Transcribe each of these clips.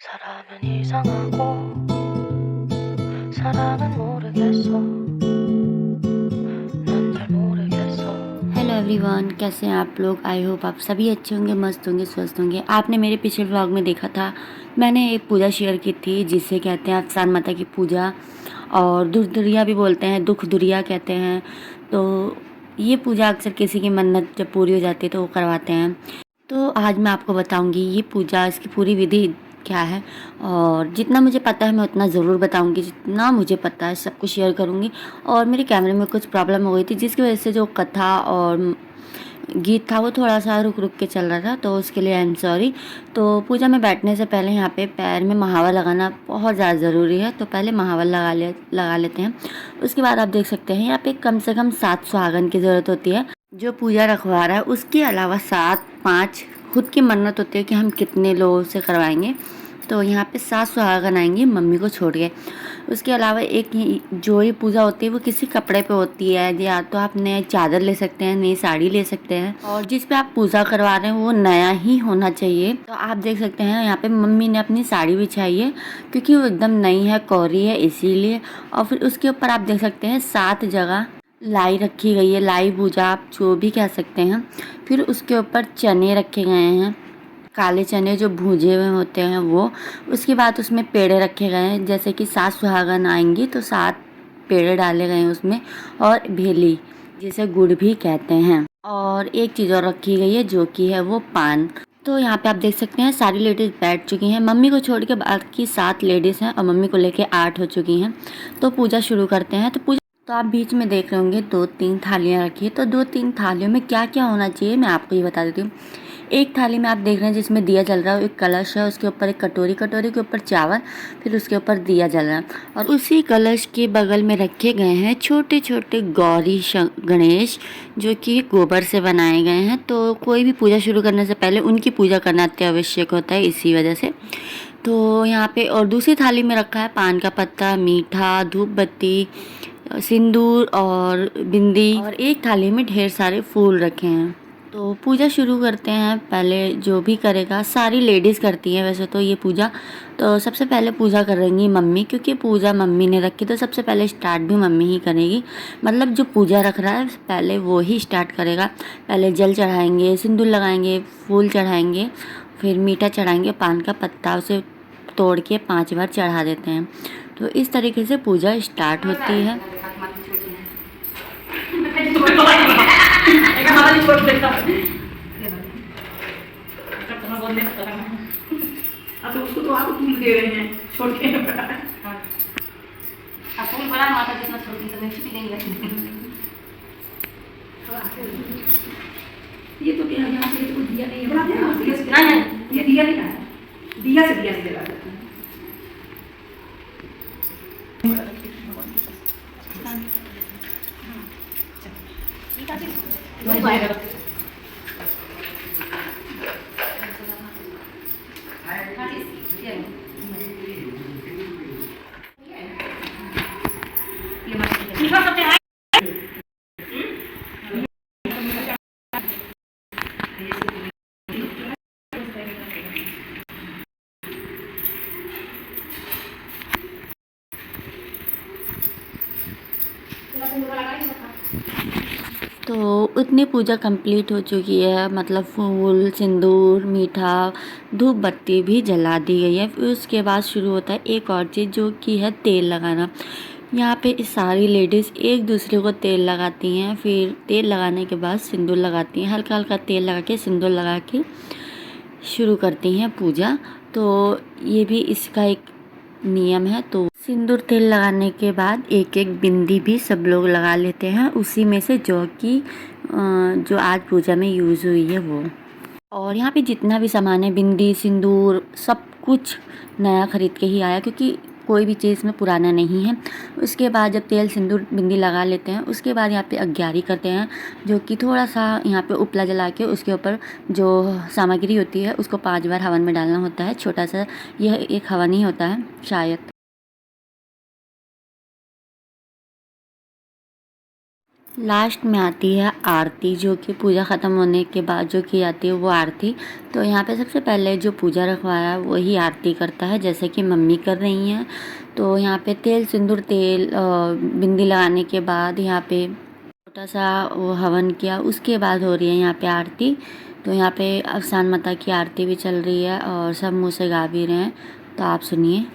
사랑은 이상하고 사랑은 모르겠어 난 잘 모르겠어। Hello everyone, कैसे हैं आप लोग। आई होप आप सभी अच्छे होंगे, मस्त होंगे, स्वस्थ होंगे। आपने मेरे पिछले व्लॉग में देखा था, मैंने एक पूजा शेयर की थी जिसे कहते हैं अफसान माता की पूजा, और दुर्दुरिया भी बोलते हैं, दुख दुरिया कहते हैं। तो ये पूजा अक्सर किसी की मन्नत जब पूरी हो जाती है तो वो करवाते हैं। तो आज मैं आपको बताऊंगी ये पूजा, इसकी पूरी विधि क्या है, और जितना मुझे पता है मैं उतना ज़रूर बताऊंगी। जितना मुझे पता है सब कुछ शेयर करूंगी। और मेरे कैमरे में कुछ प्रॉब्लम हो गई थी जिसकी वजह से जो कथा और गीत था वो थोड़ा सा रुक रुक के चल रहा था, तो उसके लिए आई एम सॉरी। तो पूजा में बैठने से पहले यहाँ पे पैर में महावर लगाना बहुत ज़्यादा ज़रूरी है, तो पहले महावर लगा लेते हैं। उसके बाद आप देख सकते हैं यहाँ पे कम से कम 7 सुहागन की ज़रूरत होती है जो पूजा रखवा रहा है। उसके अलावा 7 5 खुद की मन्नत होती है कि हम कितने लोगों से करवाएंगे। तो यहाँ पे 7 सुहागन आएंगी मम्मी को छोड़ के। उसके अलावा जो ये पूजा होती है वो किसी कपड़े पे होती है, या तो आप नए चादर ले सकते हैं, नई साड़ी ले सकते हैं, और जिस पे आप पूजा करवा रहे हैं वो नया ही होना चाहिए। तो आप देख सकते हैं यहाँ पे मम्मी ने अपनी साड़ी बिछाई है क्योंकि वो एकदम नई है, कोरी है, इसीलिए। और फिर उसके ऊपर आप देख सकते हैं 7 जगह लाई रखी गई है, लाई पूजा आप जो भी कह सकते हैं। फिर उसके ऊपर चने रखे गए हैं, काले चने जो भूजे हुए होते हैं वो। उसके बाद उसमें पेड़े रखे गए हैं, जैसे कि 7 सुहागन आएंगी तो 7 पेड़े डाले गए हैं उसमें, और भेली जिसे गुड़ भी कहते हैं। और एक चीज़ और रखी गई है जो कि है वो पान। तो यहाँ पे आप देख सकते हैं सारी लेडीज़ बैठ चुकी हैं, मम्मी को छोड़ के बाकी 7 लेडीज़ हैं, और मम्मी को लेके 8 हो चुकी हैं। तो पूजा शुरू करते हैं। तो आप बीच में देख रहे होंगे 2-3 थालियाँ रखी है। तो 2-3 थालियों में क्या क्या होना चाहिए मैं आपको ये बता देती हूँ। एक थाली में आप देख रहे हैं जिसमें दिया जल रहा है, एक कलश है, उसके ऊपर एक कटोरी, कटोरी के ऊपर चावल, फिर उसके ऊपर दिया जल रहा है। और उसी कलश के बगल में रखे गए हैं छोटे छोटे गौरी गणेश, जो कि गोबर से बनाए गए हैं। तो कोई भी पूजा शुरू करने से पहले उनकी पूजा करना अति आवश्यक होता है, इसी वजह से। तो यहाँ पे और दूसरी थाली में रखा है पान का पत्ता, मीठा, धूप बत्ती, सिंदूर और बिंदी, और एक थाली में ढेर सारे फूल रखे हैं। तो पूजा शुरू करते हैं। पहले जो भी करेगा, सारी लेडीज़ करती हैं वैसे तो ये पूजा। तो सबसे पहले पूजा करेंगी मम्मी, क्योंकि पूजा मम्मी ने रखी तो सबसे पहले स्टार्ट भी मम्मी ही करेगी। मतलब जो पूजा रख रहा है पहले वो ही स्टार्ट करेगा। पहले जल चढ़ाएंगे, सिंदूर लगाएंगे, फूल चढ़ाएंगे, फिर मीठा चढ़ाएंगे, पान का पत्ता उसे तोड़ के 5 बार चढ़ा देते हैं। तो इस तरीके से पूजा स्टार्ट होती है। अब उसको तो आप फूल दे रहे हैं छोड़ के। अब फूल बड़ा माता जितना छोटी तो नहीं छुट्टी देंगे। ये तो क्या यहाँ से तो दिया नहीं है, दिया से नहीं, ये दिया नहीं है, दिया से जला सकते हैं। तो इतनी पूजा कंप्लीट हो चुकी है, मतलब फूल, सिंदूर, मीठा, धूप बत्ती भी जला दी गई है। फिर उसके बाद शुरू होता है एक और चीज़ जो कि है तेल लगाना। यहाँ पे सारी लेडीज़ एक दूसरे को तेल लगाती हैं, फिर तेल लगाने के बाद सिंदूर लगाती हैं, हल्का हल्का तेल लगा के सिंदूर लगा के शुरू करती हैं पूजा। तो ये भी इसका एक नियम है। तो सिंदूर तेल लगाने के बाद एक एक बिंदी भी सब लोग लगा लेते हैं, उसी में से जो कि जो आज पूजा में यूज़ हुई है वो। और यहाँ पे जितना भी सामान है, बिंदी, सिंदूर, सब कुछ नया खरीद के ही आया, क्योंकि कोई भी चीज़ में पुराना नहीं है। उसके बाद जब तेल, सिंदूर, बिंदी लगा लेते हैं, उसके बाद यहाँ पे अग्यारी करते हैं, जो कि थोड़ा सा यहाँ पे उपला जला के उसके ऊपर जो सामग्री होती है उसको 5 बार हवन में डालना होता है। छोटा सा यह एक हवन ही होता है शायद। लास्ट में आती है आरती, जो कि पूजा ख़त्म होने के बाद जो की जाती है वो आरती। तो यहाँ पे सबसे पहले जो पूजा रखवाया वही आरती करता है, जैसे कि मम्मी कर रही हैं। तो यहाँ पे तेल सिंदूर तेल बिंदी लगाने के बाद यहाँ पे छोटा सा वो हवन किया, उसके बाद हो रही है यहाँ पे आरती। तो यहाँ पे अफसान माता की आरती भी चल रही है और सब मुँह से गा भी रहे हैं, तो आप सुनिए।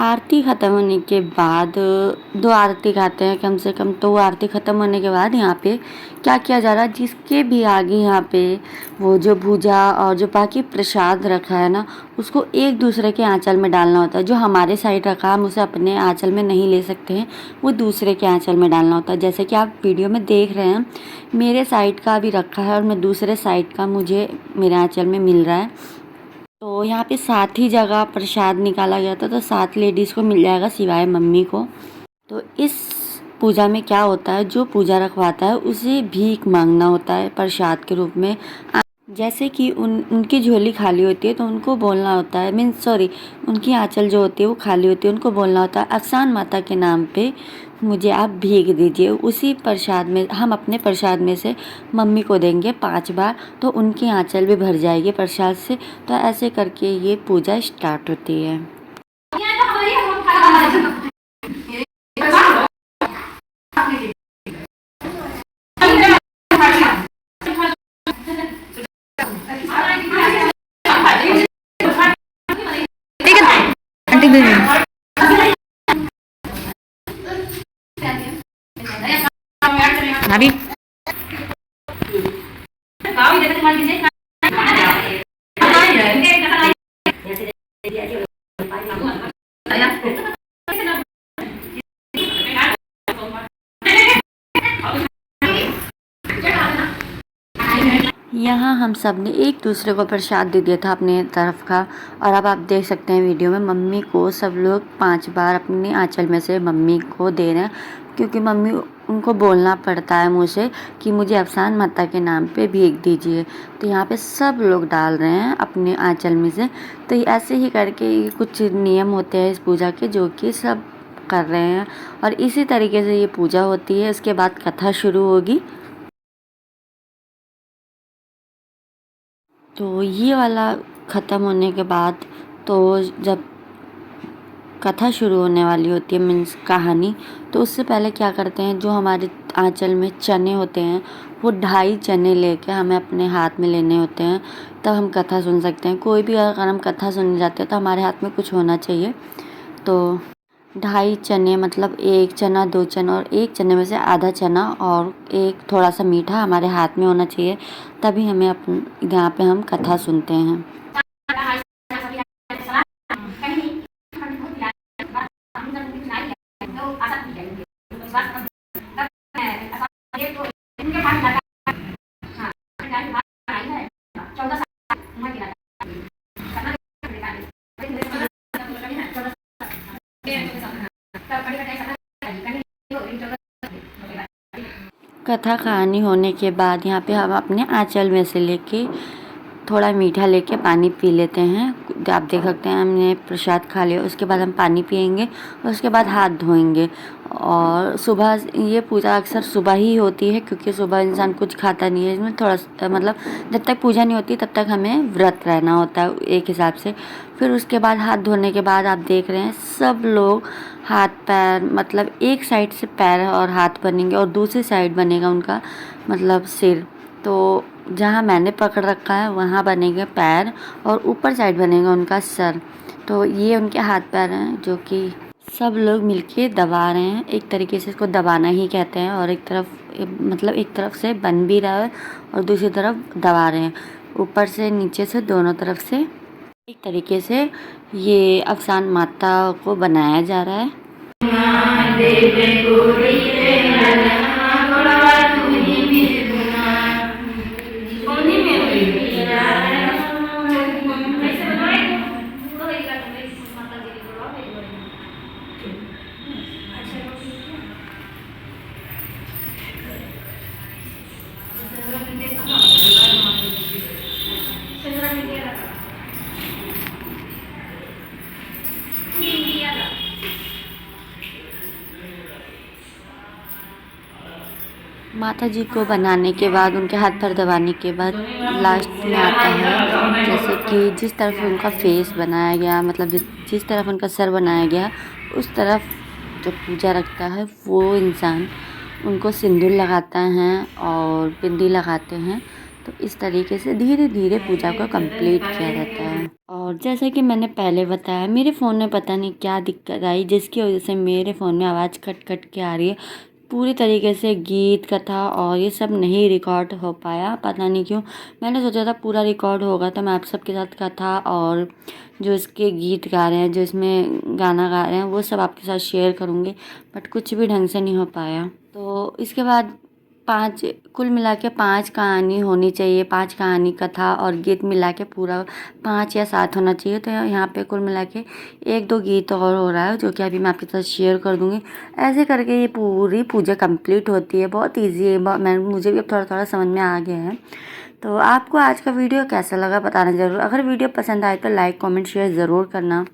आरती ख़त्म होने के बाद 2 आरती गाते हैं कम से कम। तो वो आरती ख़त्म होने के बाद यहाँ पे क्या किया जा रहा है, जिसके भी आगे यहाँ पे वो जो भूजा और जो बाकी प्रसाद रखा है ना, उसको एक दूसरे के आंचल में डालना होता है। जो हमारे साइड रखा है हम उसे अपने आंचल में नहीं ले सकते हैं, वो दूसरे के आंचल में डालना होता है। जैसे कि आप वीडियो में देख रहे हैं, मेरे साइड का भी रखा है और मैं दूसरे साइड का मुझे मेरे आंचल में मिल रहा है। तो यहाँ पे 7 ही जगह प्रसाद निकाला गया था, तो 7 लेडीज़ को मिल जाएगा सिवाय मम्मी को। तो इस पूजा में क्या होता है, जो पूजा रखवाता है उसे भीख मांगना होता है प्रसाद के रूप में। जैसे कि उनकी झोली खाली होती है तो उनको बोलना होता है, उनकी आंचल जो होती है वो खाली होती है, उनको बोलना होता है अफसान माता के नाम पे मुझे आप भीख दीजिए। उसी प्रसाद में हम अपने प्रसाद में से मम्मी को देंगे 5 बार, तो उनकी आंचल भी भर जाएगी प्रसाद से। तो ऐसे करके ये पूजा स्टार्ट होती है। अभी यहाँ हम सब ने एक दूसरे को प्रसाद दे दिया था अपने तरफ का। और अब आप देख सकते हैं वीडियो में मम्मी को सब लोग 5 बार अपने आंचल में से मम्मी को दे रहे हैं, क्योंकि मम्मी उनको बोलना पड़ता है मुँह से कि मुझे अफसान माता के नाम पे भीख दीजिए। तो यहाँ पे सब लोग डाल रहे हैं अपने आंचल में से। तो ऐसे ही करके कुछ नियम होते हैं इस पूजा के, जो कि सब कर रहे हैं और इसी तरीके से ये पूजा होती है। इसके बाद कथा शुरू होगी। तो ये वाला ख़त्म होने के बाद तो जब कथा शुरू होने वाली होती है, मीन्स कहानी, तो उससे पहले क्या करते हैं, जो हमारे आंचल में चने होते हैं वो 2.5 चने लेके हमें अपने हाथ में लेने होते हैं, तब हम कथा सुन सकते हैं। कोई भी अगर हम कथा सुनने जाते हैं तो हमारे हाथ में कुछ होना चाहिए। तो 2.5 चने मतलब 1 चना, 2 चना और 1 चने में से आधा चना और एक थोड़ा सा मीठा हमारे हाथ में होना चाहिए, तभी हमें यहाँ पे हम कथा सुनते हैं। कथा कहानी होने के बाद यहाँ पे हम अपने आंचल में से लेके थोड़ा मीठा लेके पानी पी लेते हैं। आप देख सकते हैं हमने प्रसाद खा लिया, उसके बाद हम पानी पियेंगे और उसके बाद हाथ धोएंगे। और सुबह ये पूजा अक्सर सुबह ही होती है, क्योंकि सुबह इंसान कुछ खाता नहीं है। इसमें थोड़ा मतलब जब तक पूजा नहीं होती तब तक हमें व्रत रहना होता है एक हिसाब से। फिर उसके बाद हाथ धोने के बाद आप देख रहे हैं सब लोग हाथ पैर, मतलब एक साइड से पैर और हाथ बनेंगे और दूसरी साइड बनेगा उनका मतलब सिर। तो जहाँ मैंने पकड़ रखा है वहाँ बनेंगे पैर और ऊपर साइड बनेगा उनका सर। तो ये उनके हाथ पैर हैं जो कि सब लोग मिलके दबा रहे हैं। एक तरीके से इसको दबाना ही कहते हैं। और एक तरफ से बन भी रहा है और दूसरी तरफ दबा रहे हैं, ऊपर से नीचे से दोनों तरफ से। एक तरीके से ये अफसान माता को बनाया जा रहा है। माता जी को बनाने के बाद उनके हाथ पर दबाने के बाद लास्ट में आता है जैसे कि जिस तरफ उनका फेस बनाया गया, मतलब जिस तरफ उनका सर बनाया गया उस तरफ जो पूजा रखता है वो इंसान उनको सिंदूर लगाता है और बिंदी लगाते हैं। तो इस तरीके से धीरे धीरे पूजा को कंप्लीट किया जाता है। और जैसे कि मैंने पहले बताया, मेरे फ़ोन में पता नहीं क्या दिक्कत आई जिसकी वजह से मेरे फ़ोन में आवाज़ कट कट के आ रही है। पूरी तरीके से गीत कथा और ये सब नहीं रिकॉर्ड हो पाया, पता नहीं क्यों। मैंने सोचा था पूरा रिकॉर्ड होगा तो मैं आप सबके साथ कथा और जो इसके गीत गा रहे हैं, जो इसमें गाना गा रहे हैं, वो सब आपके साथ शेयर करूँगी, बट कुछ भी ढंग से नहीं हो पाया। तो इसके बाद कुल मिला के 5 कहानी होनी चाहिए, 5 कहानी कथा और गीत मिला के पूरा 5 या 7 होना चाहिए। तो यहाँ पे कुल मिला के 1-2 गीत और हो रहा है जो कि अभी मैं आपके साथ शेयर कर दूँगी। ऐसे करके ये पूरी पूजा कंप्लीट होती है। बहुत ईजी है, मुझे भी अब थोड़ा थोड़ा समझ में आ गया है। तो आपको आज का वीडियो कैसा लगा बताना ज़रूर। अगर वीडियो पसंद आए तो लाइक कमेंट शेयर ज़रूर करना।